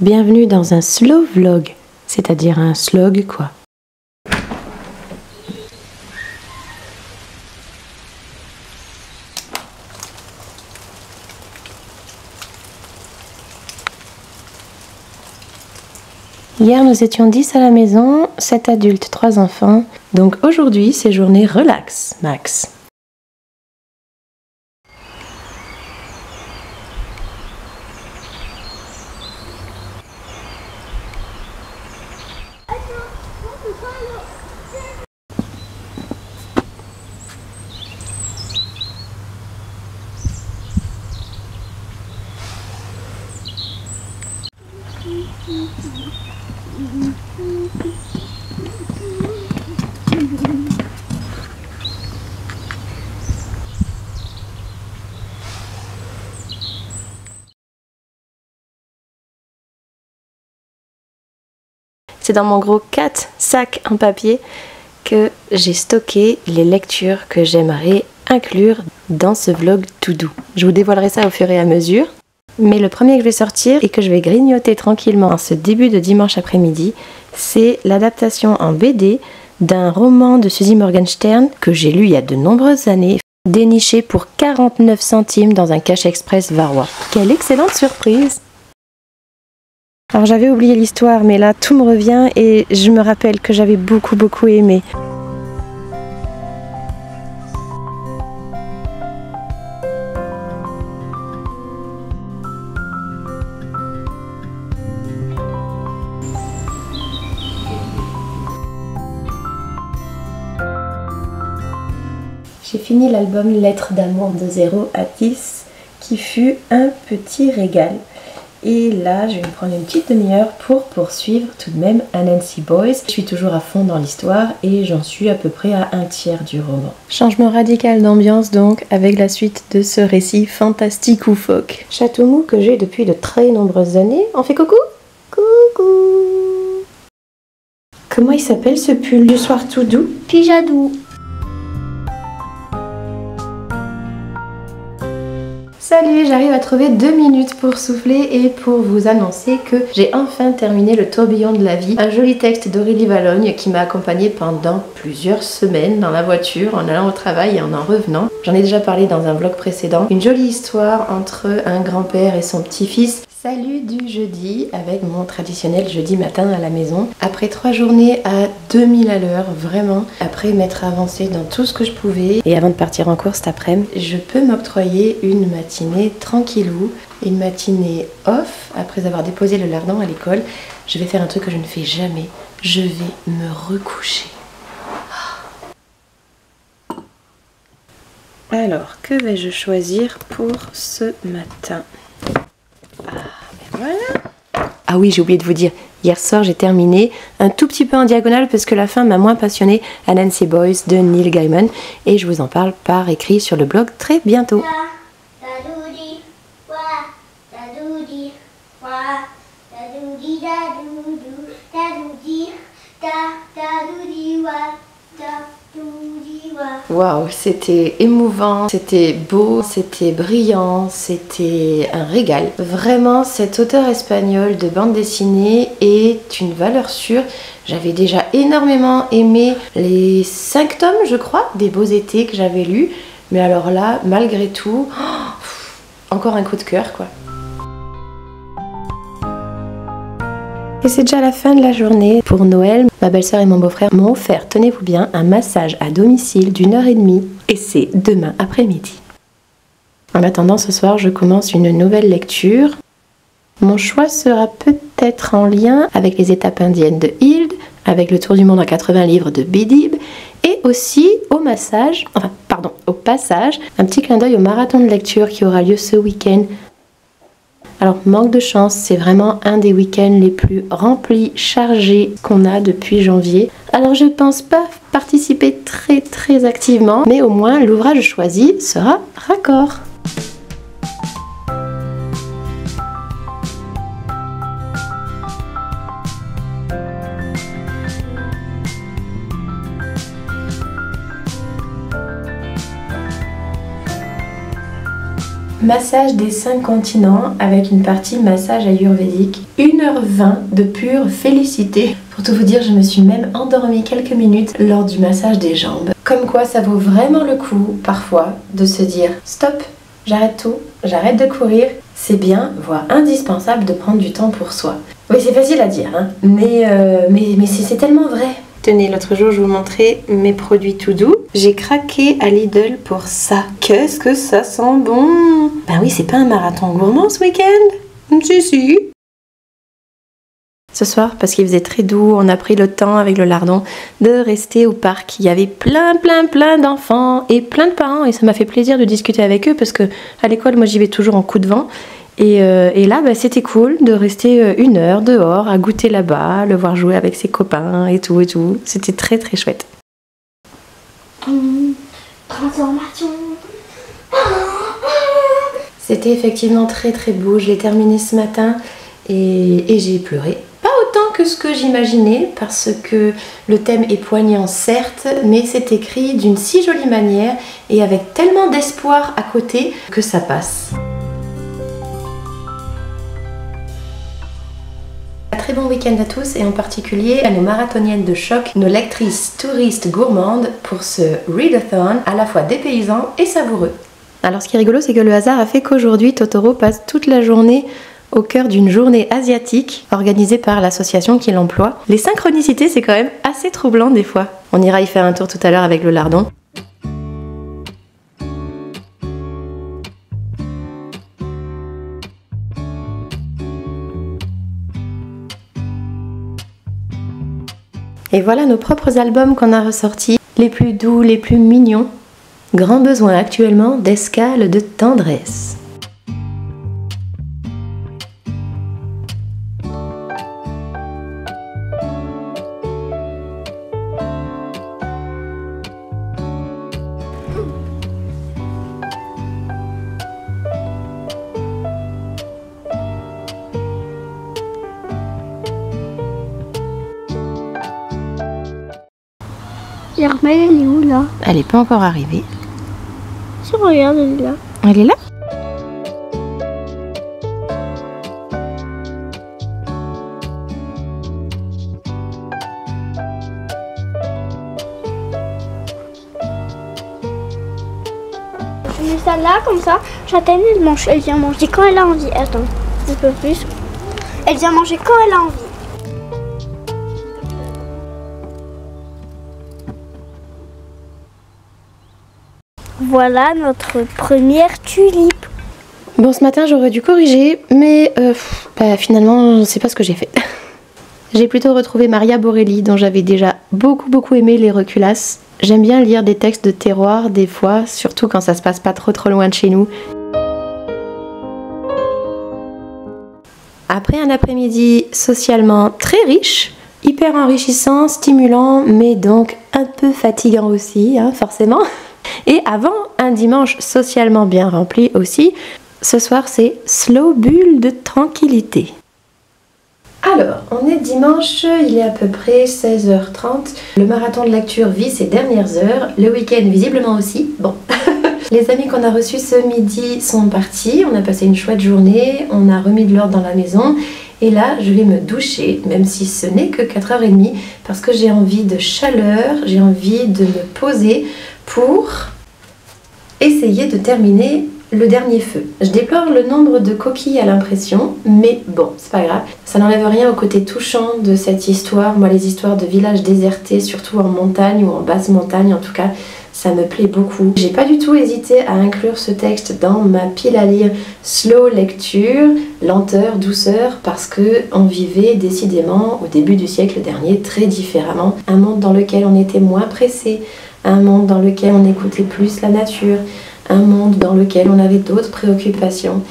Bienvenue dans un slow vlog, c'est-à-dire un slog quoi. Hier nous étions 10 à la maison, 7 adultes, 3 enfants. Donc aujourd'hui c'est journée relax, max. C'est dans mon gros 4 sacs en papier que j'ai stocké les lectures que j'aimerais inclure dans ce vlog tout doux. Je vous dévoilerai ça au fur et à mesure. Mais le premier que je vais sortir et que je vais grignoter tranquillement en ce début de dimanche après-midi, c'est l'adaptation en BD d'un roman de Suzy Morgenstern que j'ai lu il y a de nombreuses années, déniché pour 49 centimes dans un cash express varois. Quelle excellente surprise! Alors j'avais oublié l'histoire, mais là tout me revient et je me rappelle que j'avais beaucoup aimé. J'ai fini l'album Lettres d'amour de 0 à 10 qui fut un petit régal. Et là, je vais me prendre une petite demi-heure pour poursuivre tout de même Anansi Boys. Je suis toujours à fond dans l'histoire et j'en suis à peu près à un tiers du roman. Changement radical d'ambiance donc avec la suite de ce récit fantastique ou folk. Château Mou que j'ai depuis de très nombreuses années. On fait coucou? Coucou! Comment il s'appelle ce pull du soir tout doux? Pijadou. Salut, j'arrive à trouver 2 minutes pour souffler et pour vous annoncer que j'ai enfin terminé Le Tourbillon de la vie, un joli texte d'Aurélie Vallogne qui m'a accompagnée pendant plusieurs semaines dans la voiture, en allant au travail et en revenant. J'en ai déjà parlé dans un vlog précédent. Une jolie histoire entre un grand-père et son petit-fils. Salut du jeudi avec mon traditionnel jeudi matin à la maison. Après 3 journées à 2000 à l'heure, vraiment, après m'être avancée dans tout ce que je pouvais et avant de partir en cours cet après-midi, je peux m'octroyer une matinée tranquillou, une matinée off après avoir déposé le lardon à l'école. Je vais faire un truc que je ne fais jamais, je vais me recoucher. Alors, que vais-je choisir pour ce matin ? Voilà. Ah oui, j'ai oublié de vous dire, hier soir j'ai terminé un tout petit peu en diagonale parce que la fin m'a moins passionnée, Anansi Boys de Neil Gaiman, et je vous en parle par écrit sur le blog très bientôt. Waouh, c'était émouvant, c'était beau, c'était brillant, c'était un régal. Vraiment, cet auteur espagnol de bande dessinée est une valeur sûre. J'avais déjà énormément aimé les 5 tomes, je crois, des Beaux Étés que j'avais lus. Mais alors là, malgré tout, encore un coup de cœur, quoi. Et c'est déjà la fin de la journée. Pour Noël, ma belle-sœur et mon beau-frère m'ont offert, tenez-vous bien, un massage à domicile d'1h30. Et c'est demain après-midi. En attendant, ce soir, je commence une nouvelle lecture. Mon choix sera peut-être en lien avec les étapes indiennes de Hild, avec le tour du monde en 80 livres de Bédib, et aussi au passage, un petit clin d'œil au marathon de lecture qui aura lieu ce week-end. Alors, manque de chance, c'est vraiment un des week-ends les plus remplis, chargés qu'on a depuis janvier. Alors, je pense pas participer très activement, mais au moins l'ouvrage choisi sera raccord. Massage des 5 continents avec une partie massage ayurvédique. 1h20 de pure félicité. Pour tout vous dire, je me suis même endormie quelques minutes lors du massage des jambes. Comme quoi ça vaut vraiment le coup parfois de se dire stop, j'arrête tout, j'arrête de courir. C'est bien, voire indispensable de prendre du temps pour soi. Oui, c'est facile à dire, hein, mais c'est tellement vrai. Tenez, l'autre jour, je vous montrais mes produits tout doux. J'ai craqué à Lidl pour ça. Qu'est-ce que ça sent bon! Ben oui, c'est pas un marathon gourmand ce week-end? Si. Ce soir, parce qu'il faisait très doux, on a pris le temps avec le lardon de rester au parc. Il y avait plein d'enfants et plein de parents et ça m'a fait plaisir de discuter avec eux parce que à l'école, moi j'y vais toujours en coup de vent. Et là, bah, c'était cool de rester 1 heure dehors à goûter là-bas, le voir jouer avec ses copains et tout. C'était très chouette. Transformation. C'était effectivement très beau. Je l'ai terminé ce matin et j'ai pleuré. Pas autant que ce que j'imaginais parce que le thème est poignant certes, mais c'est écrit d'une si jolie manière et avec tellement d'espoir à côté que ça passe. Très bon week-end à tous et en particulier à nos marathoniennes de choc, nos lectrices touristes gourmandes pour ce readathon à la fois dépaysant et savoureux. Alors ce qui est rigolo, c'est que le hasard a fait qu'aujourd'hui Totoro passe toute la journée au cœur d'une journée asiatique organisée par l'association qui l'emploie. Les synchronicités, c'est quand même assez troublant des fois. On ira y faire un tour tout à l'heure avec le lardon. Et voilà nos propres albums qu'on a ressortis, les plus doux, les plus mignons. Grand besoin actuellement d'escale de tendresse. Yarmel, elle est où là? Elle n'est pas encore arrivée. Si, regarde, elle est là. Elle est là? Je mets ça là, comme ça. Châtaigne, elle vient manger quand elle a envie. Attends, un peu plus. Elle vient manger quand elle a envie. Voilà notre première tulipe. Bon, ce matin j'aurais dû corriger, mais finalement, je sais pas ce que j'ai fait. J'ai plutôt retrouvé Maria Borelli, dont j'avais déjà beaucoup aimé les reculasses. J'aime bien lire des textes de terroir des fois, surtout quand ça se passe pas trop loin de chez nous. Après un après-midi socialement très riche, hyper enrichissant, stimulant, mais donc un peu fatigant aussi, hein, forcément. Et avant un dimanche socialement bien rempli aussi, ce soir c'est slow bulle de tranquillité. Alors, on est dimanche, il est à peu près 16h30. Le marathon de lecture vit ses dernières heures, le week-end visiblement aussi. Bon, les amis qu'on a reçus ce midi sont partis, on a passé une chouette journée, on a remis de l'ordre dans la maison. Et là, je vais me doucher, même si ce n'est que 4h30, parce que j'ai envie de chaleur, j'ai envie de me poser pour essayer de terminer le dernier feu. Je déplore le nombre de coquilles à l'impression, mais bon, c'est pas grave. Ça n'enlève rien au côté touchant de cette histoire. Moi, les histoires de villages désertés, surtout en montagne ou en basse montagne, en tout cas, ça me plaît beaucoup. J'ai pas du tout hésité à inclure ce texte dans ma pile à lire slow lecture, lenteur, douceur, parce que on vivait décidément au début du siècle dernier très différemment. Un monde dans lequel on était moins pressé, un monde dans lequel on écoutait plus la nature, un monde dans lequel on avait d'autres préoccupations.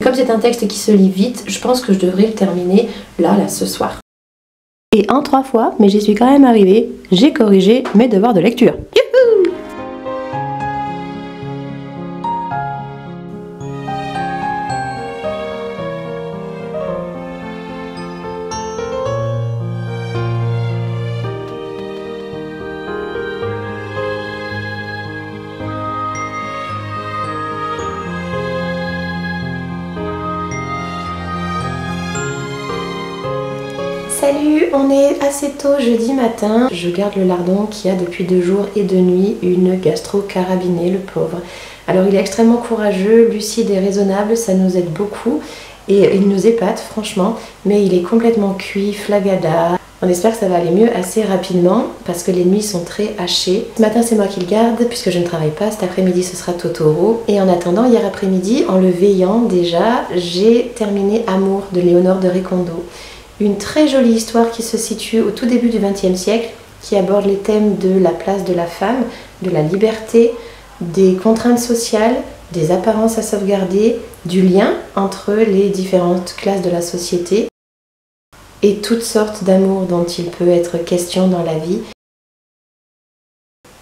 Comme c'est un texte qui se lit vite, je pense que je devrais le terminer là, ce soir. Et en 3 fois, mais j'y suis quand même arrivée, j'ai corrigé mes devoirs de lecture. Youhou! Salut, on est assez tôt jeudi matin. Je garde le lardon qui a depuis 2 jours et 2 nuits une gastro carabinée, le pauvre. Alors il est extrêmement courageux, lucide et raisonnable, ça nous aide beaucoup et il nous épate franchement, mais il est complètement cuit, flagada. On espère que ça va aller mieux assez rapidement parce que les nuits sont très hachées. Ce matin c'est moi qui le garde puisque je ne travaille pas, cet après-midi ce sera Totoro. Et en attendant, hier après-midi, en le veillant déjà, j'ai terminé Amour de Léonore de Recondo. Une très jolie histoire qui se situe au tout début du XXe siècle, qui aborde les thèmes de la place de la femme, de la liberté, des contraintes sociales, des apparences à sauvegarder, du lien entre les différentes classes de la société et toutes sortes d'amour dont il peut être question dans la vie.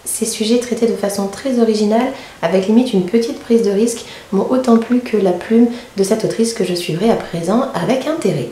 Ces sujets traités de façon très originale, avec limite une petite prise de risque, m'ont autant plu que la plume de cette autrice que je suivrai à présent avec intérêt.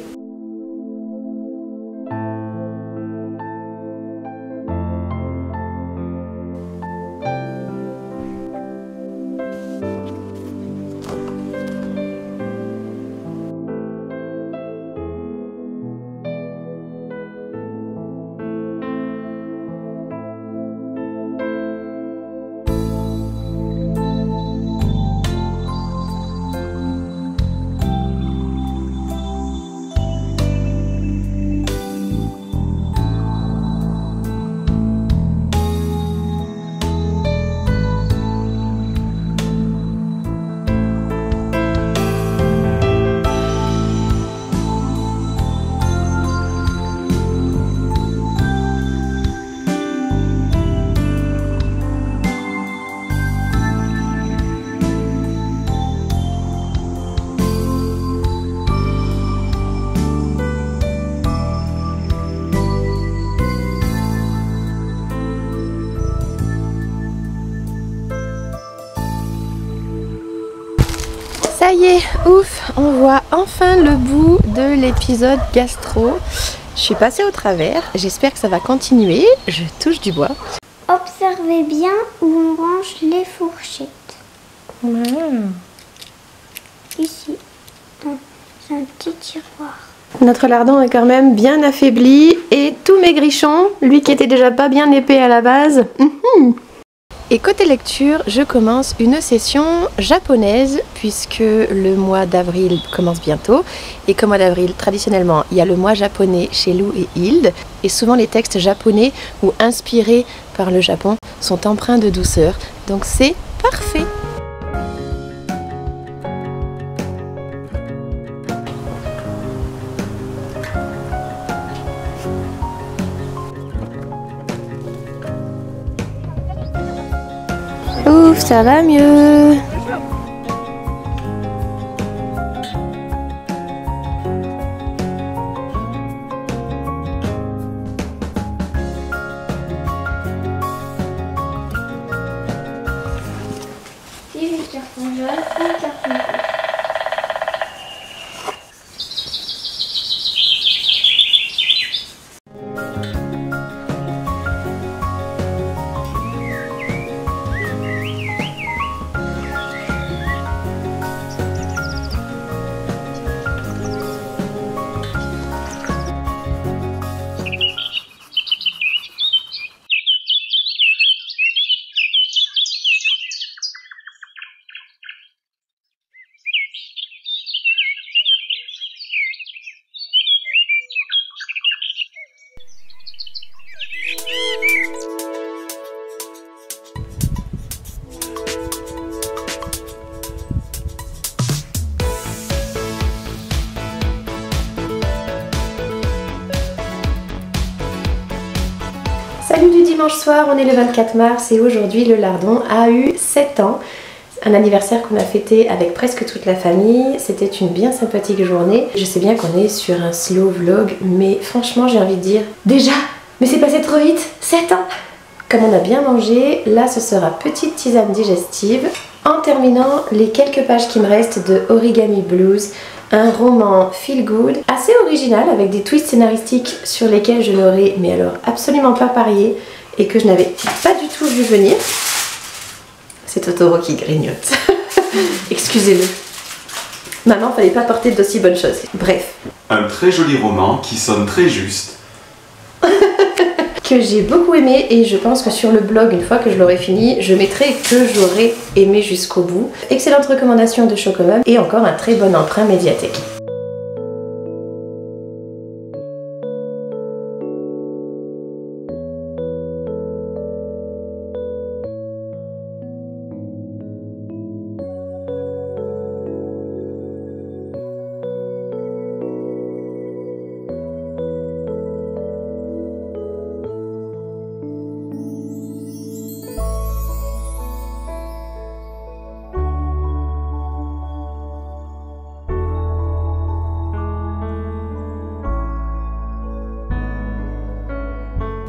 Ça y est, ouf, on voit enfin le bout de l'épisode gastro. Je suis passée au travers, j'espère que ça va continuer, je touche du bois. Observez bien où on range les fourchettes. Ici, dans un petit tiroir. Notre lardon est quand même bien affaibli et tout maigrichon, lui qui était déjà pas bien épais à la base. Et côté lecture, je commence une session japonaise puisque le mois d'avril commence bientôt. Et comme mois d'avril, traditionnellement, il y a le mois japonais chez Lou et Hilde. Et souvent les textes japonais ou inspirés par le Japon sont empreints de douceur. Donc c'est parfait! Ouf, ça va mieux. Puis le carton jaune, le carton rouge. Salut du dimanche soir, on est le 24 mars et aujourd'hui le lardon a eu 7 ans. Un anniversaire qu'on a fêté avec presque toute la famille. C'était une bien sympathique journée. Je sais bien qu'on est sur un slow vlog, mais franchement j'ai envie de dire déjà, mais c'est passé trop vite, 7 ans! Comme on a bien mangé, là ce sera petite tisane digestive. En terminant les quelques pages qui me restent de Origami Blues, un roman feel good, assez original avec des twists scénaristiques sur lesquels je n'aurais mais alors absolument pas parié et que je n'avais pas du tout vu venir. C'est Totoro qui grignote. Excusez-le. Maman, fallait pas porter d'aussi bonnes choses. Bref. Un très joli roman qui sonne très juste. Que j'ai beaucoup aimé et je pense que sur le blog, une fois que je l'aurai fini, je mettrai que j'aurai aimé jusqu'au bout. Excellente recommandation de Chocomum et encore un très bon emprunt médiathèque.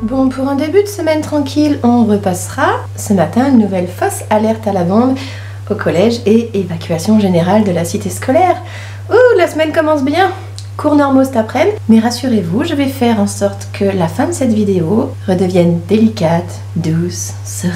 Bon, pour un début de semaine tranquille, on repassera ce matin une nouvelle fausse alerte à la bombe au collège et évacuation générale de la cité scolaire. Ouh, la semaine commence bien! Cours normaux cet après-midi, mais rassurez-vous, je vais faire en sorte que la fin de cette vidéo redevienne délicate, douce, sereine.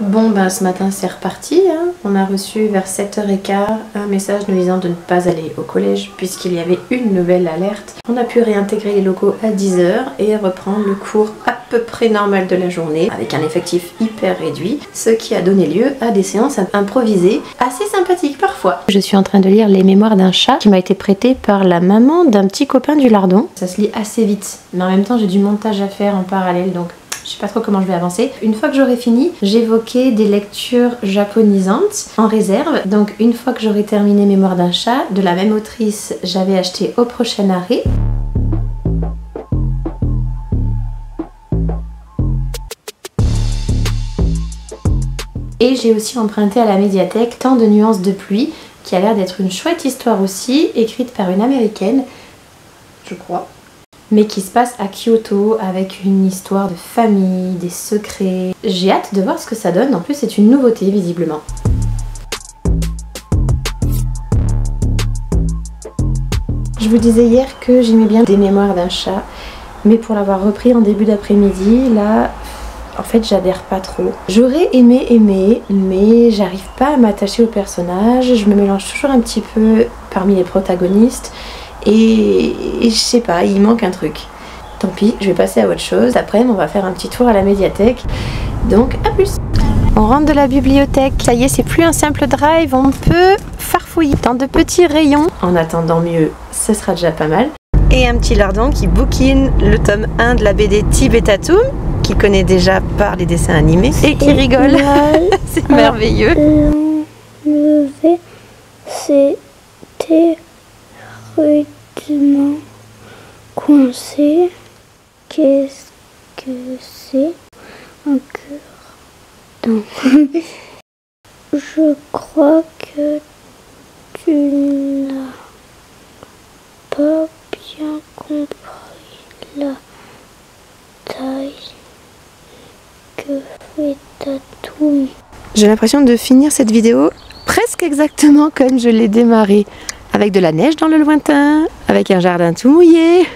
Bon, ben ce matin c'est reparti, hein. On a reçu vers 7h15 un message nous disant de ne pas aller au collège puisqu'il y avait une nouvelle alerte. On a pu réintégrer les locaux à 10h et reprendre le cours à peu près normal de la journée avec un effectif hyper réduit, ce qui a donné lieu à des séances improvisées assez sympathiques parfois. Je suis en train de lire Les Mémoires d'un chat qui m'a été prêté par la maman d'un petit copain du Lardon. Ça se lit assez vite, mais en même temps j'ai du montage à faire en parallèle, donc je sais pas trop comment je vais avancer. Une fois que j'aurai fini, j'évoquais des lectures japonisantes en réserve. Donc une fois que j'aurai terminé Mémoire d'un chat, de la même autrice, j'avais acheté Au prochain arrêt. Et j'ai aussi emprunté à la médiathèque Tant de nuances de pluie, qui a l'air d'être une chouette histoire aussi, écrite par une américaine, je crois, mais qui se passe à Kyoto avec une histoire de famille, des secrets. J'ai hâte de voir ce que ça donne, en plus c'est une nouveauté visiblement. Je vous disais hier que j'aimais bien Des Mémoires d'un chat, mais pour l'avoir repris en début d'après-midi, là, en fait j'adhère pas trop. J'aurais aimé aimer, mais j'arrive pas à m'attacher au personnage, je me mélange toujours un petit peu parmi les protagonistes, et je sais pas, il manque un truc. Tant pis, je vais passer à autre chose. Après, on va faire un petit tour à la médiathèque. Donc, à plus. On rentre de la bibliothèque. Ça y est, c'est plus un simple drive. On peut farfouiller dans de petits rayons. En attendant mieux, ce sera déjà pas mal. Et un petit Lardon qui bouquine le tome 1 de la BD Tibetatoum, qui connaît déjà par les dessins animés et qui rigole. C'est merveilleux. Le V, c'était rudement coincé. Qu'est-ce que c'est? Un cure-dent. Je crois que tu n'as pas bien compris la taille que fait ta toux. J'ai l'impression de finir cette vidéo presque exactement comme je l'ai démarrée. Avec de la neige dans le lointain, avec un jardin tout mouillé.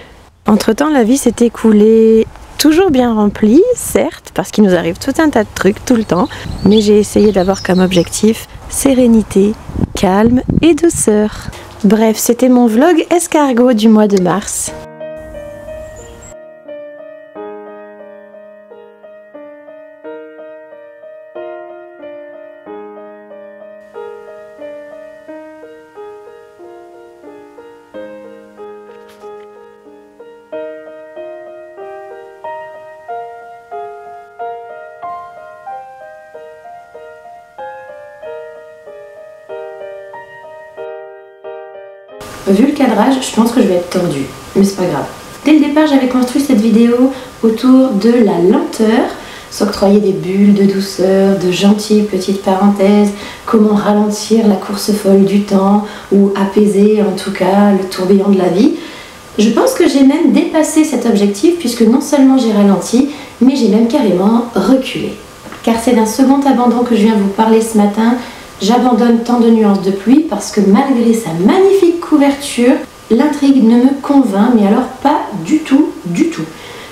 Entre-temps, la vie s'est écoulée toujours bien remplie, certes, parce qu'il nous arrive tout un tas de trucs tout le temps, mais j'ai essayé d'avoir comme objectif sérénité, calme et douceur. Bref, c'était mon vlog escargot du mois de mars. Vu le cadrage, je pense que je vais être tordue, mais c'est pas grave. Dès le départ, j'avais construit cette vidéo autour de la lenteur, s'octroyer des bulles de douceur, de gentilles petites parenthèses, comment ralentir la course folle du temps, ou apaiser en tout cas le tourbillon de la vie. Je pense que j'ai même dépassé cet objectif puisque non seulement j'ai ralenti, mais j'ai même carrément reculé. Car c'est d'un second abandon que je viens vous parler ce matin. J'abandonne Tant de nuances de pluie parce que malgré sa magnifique couverture, l'intrigue ne me convainc, mais alors pas du tout, du tout.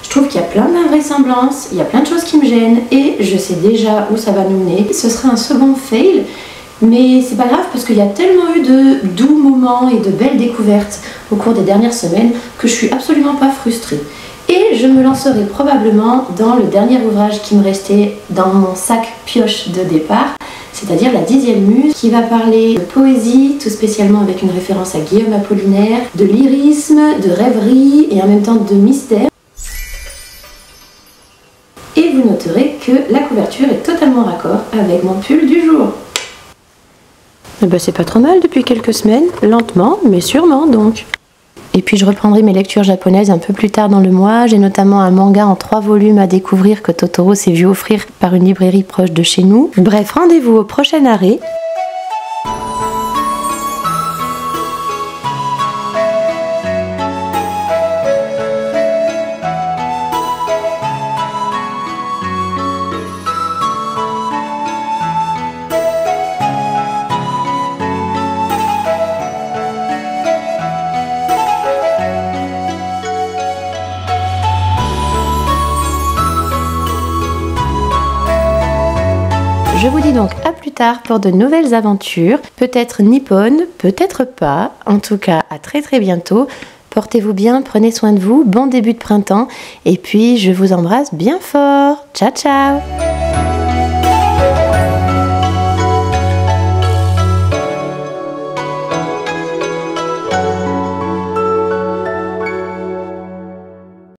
Je trouve qu'il y a plein d'invraisemblances, il y a plein de choses qui me gênent et je sais déjà où ça va nous mener. Ce sera un second fail Mais c'est pas grave parce qu'il y a tellement eu de doux moments et de belles découvertes au cours des dernières semaines que je suis absolument pas frustrée. Et je me lancerai probablement dans le dernier ouvrage qui me restait dans mon sac pioche de départ, c'est-à-dire la 10e muse, qui va parler de poésie, tout spécialement avec une référence à Guillaume Apollinaire, de lyrisme, de rêverie et en même temps de mystère. Et vous noterez que la couverture est totalement raccord avec mon pull du jour. Eh ben, c'est pas trop mal depuis quelques semaines, lentement mais sûrement donc. Et puis je reprendrai mes lectures japonaises un peu plus tard dans le mois. J'ai notamment un manga en 3 volumes à découvrir que Totoro s'est vu offrir par une librairie proche de chez nous. Bref, rendez-vous au prochain arrêt. Je vous dis donc à plus tard pour de nouvelles aventures, peut-être nippones, peut-être pas, en tout cas à très bientôt. Portez-vous bien, prenez soin de vous, bon début de printemps et puis je vous embrasse bien fort. Ciao ciao.